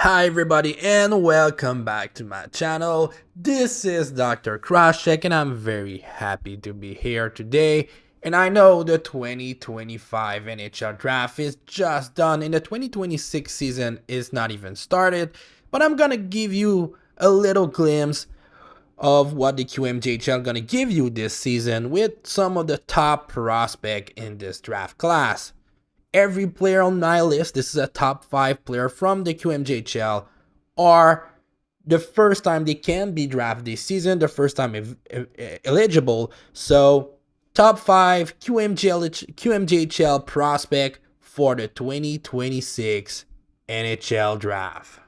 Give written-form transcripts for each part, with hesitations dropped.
Hi everybody and welcome back to my channel. This is Dr. Crosscheck and I'm very happy to be here today. And I know the 2025 NHL draft is just done and the 2026 season is not even started, but I'm gonna give you a little glimpse of what the QMJHL gonna give you this season with some of the top prospects in this draft class. Every player on my list, this is a top 5 player from the QMJHL, are the first time they can be drafted this season, the first time eligible. So, top 5 QMJHL prospect for the 2026 NHL draft.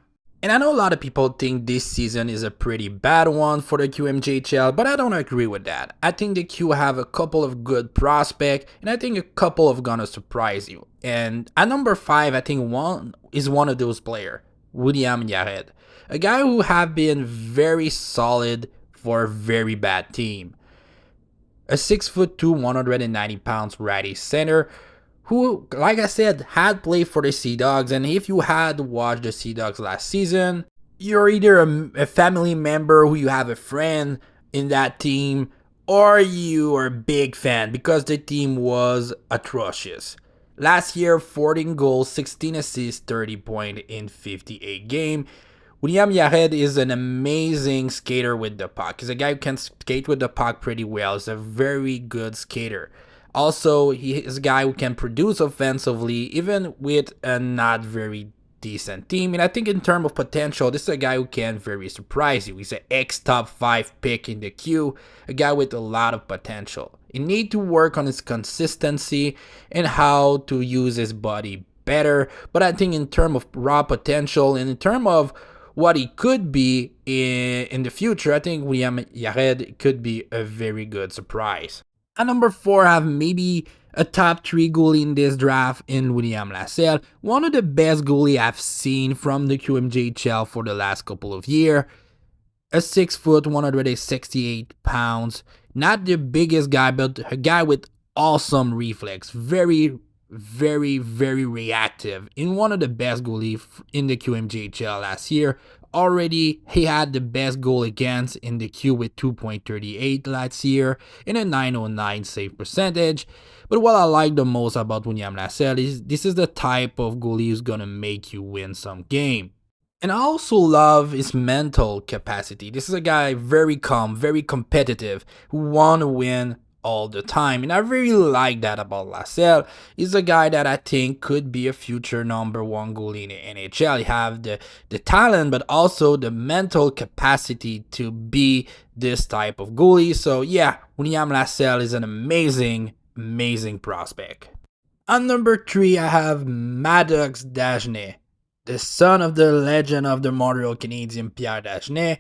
And I know a lot of people think this season is a pretty bad one for the QMJHL, but I don't agree with that. I think the Q have a couple of good prospects, and I think a couple of gonna surprise you. And at number 5, I think one of those players, William Yared, a guy who have been very solid for a very bad team. A 6'2", 190 pounds righty center, who, like I said, had played for the Sea Dogs, and if you had watched the Sea Dogs last season, you're either a family member who you have a friend in that team, or you are a big fan because the team was atrocious. Last year, 14 goals, 16 assists, 30 points in 58 games. William Yared is an amazing skater with the puck. He's a guy who can skate with the puck pretty well. He's a very good skater. Also, he is a guy who can produce offensively, even with a not very decent team. And I think in terms of potential, this is a guy who can very surprise you. He's an ex-top 5 pick in the queue, a guy with a lot of potential. He needs to work on his consistency and how to use his body better. But I think in terms of raw potential and in terms of what he could be in the future, I think William Yared could be a very good surprise. At number 4, I have maybe a top 3 goalie in this draft in William Lassell, one of the best goalie I've seen from the QMJHL for the last couple of years. A 6 foot, 168 pounds, not the biggest guy, but a guy with awesome reflex, very reactive, in one of the best goalies in the QMJHL last year. Already, he had the best goal against in the Q with 2.38 last year and a 909 save percentage. But what I like the most about William Lassell is this is the type of goalie who's gonna make you win some game. And I also love his mental capacity. This is a guy very calm, very competitive, who want to win all the time, and I really like that about Lassell. He's a guy that I think could be a future number 1 goalie in the NHL. He have the talent, but also the mental capacity to be this type of goalie. So yeah, William Lassell is an amazing prospect. On number 3, I have Maddox Dagenet, the son of the legend of the Montreal Canadiens, Pierre Dagenet.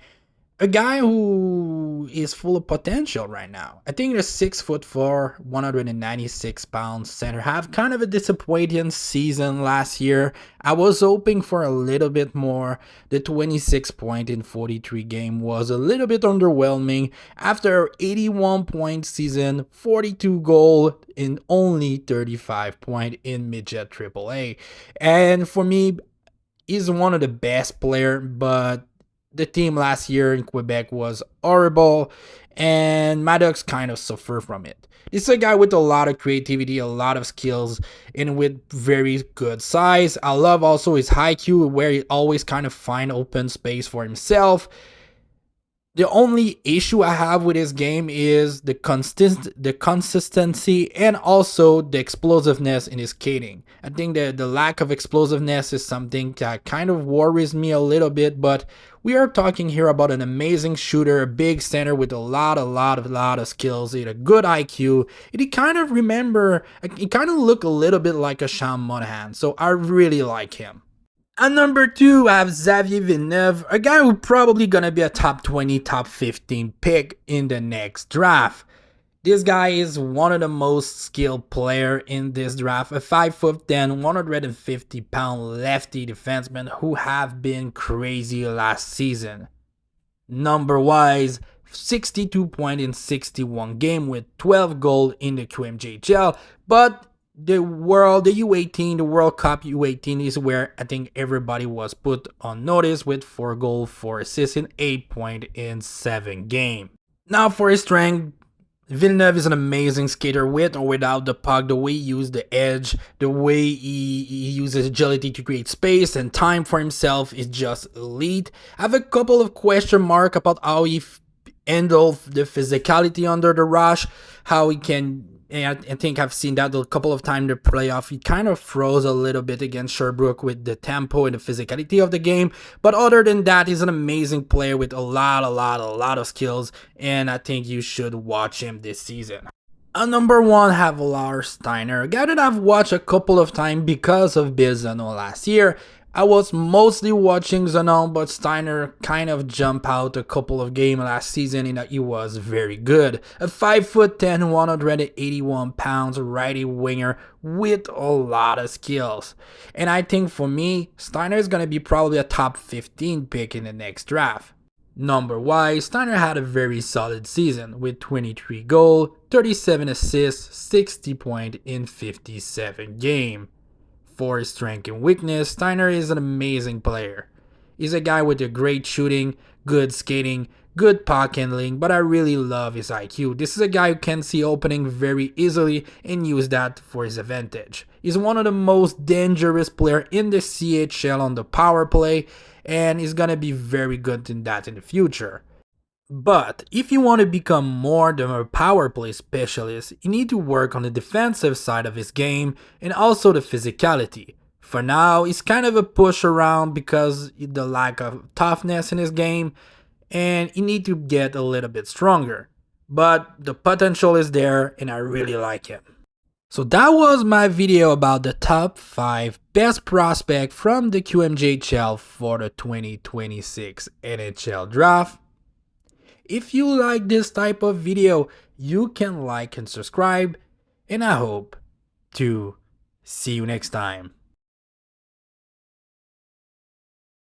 A guy who is full of potential right now. I think the 6'4", 196 pounds center have kind of a disappointing season last year. I was hoping for a little bit more. The 26 point in 43 game was a little bit underwhelming after 81 point season, 42 goal in only 35 point in midget AAA. And for me, he's one of the best player, but the team last year in Quebec was horrible, and Maddox kind of suffered from it. This is a guy with a lot of creativity, a lot of skills, and with very good size. I love also his high Q, where he always kind of find open space for himself. The only issue I have with his game is the consistency and also the explosiveness in his skating. I think that the lack of explosiveness is something that kind of worries me a little bit, but we are talking here about an amazing shooter, a big center with a lot of skills, he had a good IQ. He kind of look a little bit like a Sean Monahan, so I really like him. At number 2, I have Xavier Villeneuve, a guy who's probably gonna be a top 20, top 15 pick in the next draft. This guy is one of the most skilled player in this draft, a 5'10", 150 pound lefty defenseman who have been crazy last season. Number wise, 62 point in 61 game with 12 goals in the QMJHL, but the U18, the World Cup U18 is where I think everybody was put on notice with 4 goals, 4 assists, and 8 points in 7 games. Now for his strength, Villeneuve is an amazing skater with or without the puck. The way he uses the edge, the way he uses agility to create space and time for himself is just elite. I have a couple of question marks about how he handle the physicality under the rush, how he can. And I think I've seen that a couple of times in the playoff. He kind of froze a little bit against Sherbrooke with the tempo and the physicality of the game. But other than that, he's an amazing player with a lot of skills. And I think you should watch him this season. At number 1, have Lars Steiner, a guy that I've watched a couple of times because of Bizano last year. I was mostly watching Zanon, but Steiner kind of jumped out a couple of games last season and he was very good. A 5'10", 181 pounds righty winger with a lot of skills. And I think for me, Steiner is going to be probably a top 15 pick in the next draft. Number-wise, Steiner had a very solid season with 23 goals, 37 assists, 60 points in 57 games. For his strength and weakness, Steiner is an amazing player. He's a guy with a great shooting, good skating, good puck handling, but I really love his IQ. This is a guy who can see opening very easily and use that for his advantage. He's one of the most dangerous players in the CHL on the power play, and he's gonna be very good in that in the future. But if you want to become more than a power play specialist, you need to work on the defensive side of his game and also the physicality. For now, he's kind of a push around because of the lack of toughness in his game, and you need to get a little bit stronger. But the potential is there and I really like him. So that was my video about the top 5 best prospects from the QMJHL for the 2026 NHL draft. If you like this type of video, you can like and subscribe, and I hope to see you next time.